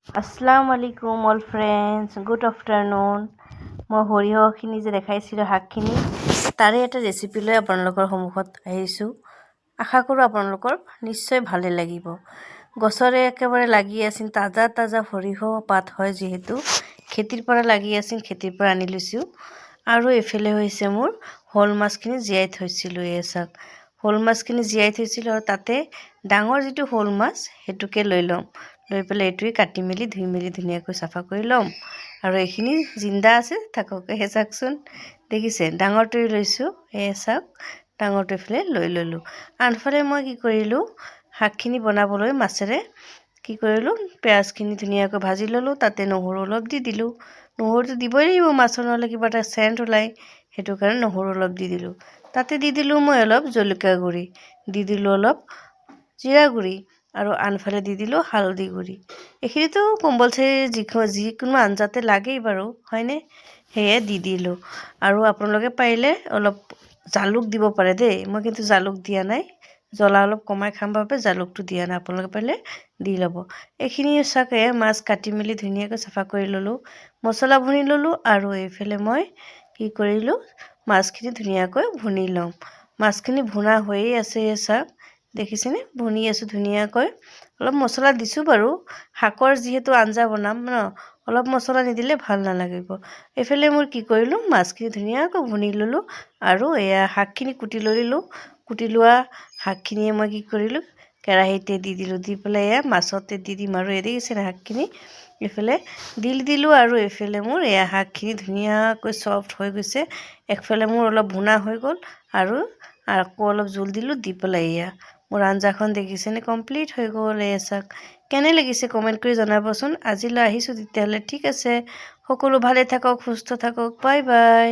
Assalamu alaikum all friends, good afternoon. মই সৰিয়হখিনি যে দেখাইছিলোঁ শাকখিনি তাৰে এটা ৰেচিপি লৈ আপোনালোকৰ সন্মুখত আহিছোঁ। আশা কৰোঁ আপোনালোকৰ নিশ্চয় ভালে লাগিব। গছৰে একেবাৰে লাগি আছিল তাজা সৰিয়হ পাত হয়, যিহেতু খেতিৰ পৰা লাগি আছিল, খেতিৰ পৰা আনি লৈছোঁ। আৰু এফালে হৈছে মোৰ শ'ল মাছখিনি জীয়াই থৈছিলোঁ। এই চাওক, শ'ল মাছখিনি জীয়াই থৈছিলোঁ আৰু তাতে ডাঙৰ যিটো শ'ল মাছ সেইটোকে লৈ ল'ম। লৈ পেলাই এইটোৱে কাটি মেলি ধুই মেলি ধুনীয়াকৈ চাফা কৰি ল'ম। আৰু এইখিনি জিন্দা আছে থাকক, চাওকচোন, দেখিছে ডাঙৰটোৱে লৈছোঁ। চাওক, ডাঙৰটো এইফালে লৈ ল'লোঁ। আনফালে মই কি কৰিলোঁ, শাকখিনি বনাবলৈ মাছেৰে কি কৰিলোঁ, পিঁয়াজখিনি ধুনীয়াকৈ ভাজি ল'লোঁ। তাতে নহৰু অলপ দি দিলোঁ। নহৰুটো দিবই লাগিব মাছৰ, নহ'লে কিবা এটা চেণ্ট ওলায়, সেইটো কাৰণে নহৰু অলপ দি দিলোঁ। তাতে দি দিলোঁ মই অলপ জলকীয়া গুড়ি, দি দিলোঁ অলপ জিৰা গুড়ি, আৰু আনফালে দি দিলোঁ হালধি গুড়ি। এইখিনিতো কম্পালচাৰী যিকোনো আঞ্জাতে লাগেই বাৰু, হয়নে? সেয়ে দি দিলোঁ। আৰু আপোনালোকে পাৰিলে অলপ জালুক দিব পাৰে দেই, মই কিন্তু জালুক দিয়া নাই, জ্বলা অলপ কমাই খাম বাবে জালুকটো দিয়া নাই। আপোনালোকে পাৰিলে দি ল'ব। এইখিনি চাকে মাছ কাটি মেলি ধুনীয়াকৈ চাফা কৰি ল'লোঁ, মছলা ভুনি ল'লোঁ। আৰু এইফালে মই কি কৰিলোঁ, মাছখিনি ধুনীয়াকৈ ভুনি ল'ম। মাছখিনি ভুনা হৈয়ে আছে, চাওক, দেখিছেনে? ভুনি আছোঁ ধুনীয়াকৈ। অলপ মছলা দিছোঁ বাৰু, শাকৰ যিহেতু আঞ্জা বনাম ন, অলপ মছলা নিদিলে ভাল নালাগিব। এইফালে মই কি কৰিলোঁ, মাছখিনি ধুনীয়াকৈ ভুনি ল'লোঁ। আৰু শাকখিনি কুটি ল'লোঁ। কুটি লোৱা শাকখিনিয়ে মই কি কৰিলোঁ, কেৰাহীতে দি দিলোঁ। দি পেলাই মাছতে দি দিম। আৰু দেখিছে শাকখিনি এইফালে দি দিলোঁ। আৰু এইফালে মোৰ শাকখিনি ধুনীয়াকৈ চফ্ট হৈ গৈছে। একফালে মোৰ অলপ ভুনা হৈ গ'ল, আৰু আকৌ অলপ জোল দিলোঁ। দি পেলাই মোৰ আঞ্জাখন দেখিছেনে, কমপ্লিট হৈ গ'ল। চাওক, কেনে লাগিছে কমেণ্ট কৰি জনাবচোন। আজিলৈ আহিছোঁ তেতিয়াহ'লে, ঠিক আছে। সকলো ভালে থাকক, সুস্থ থাকক, বাই বাই।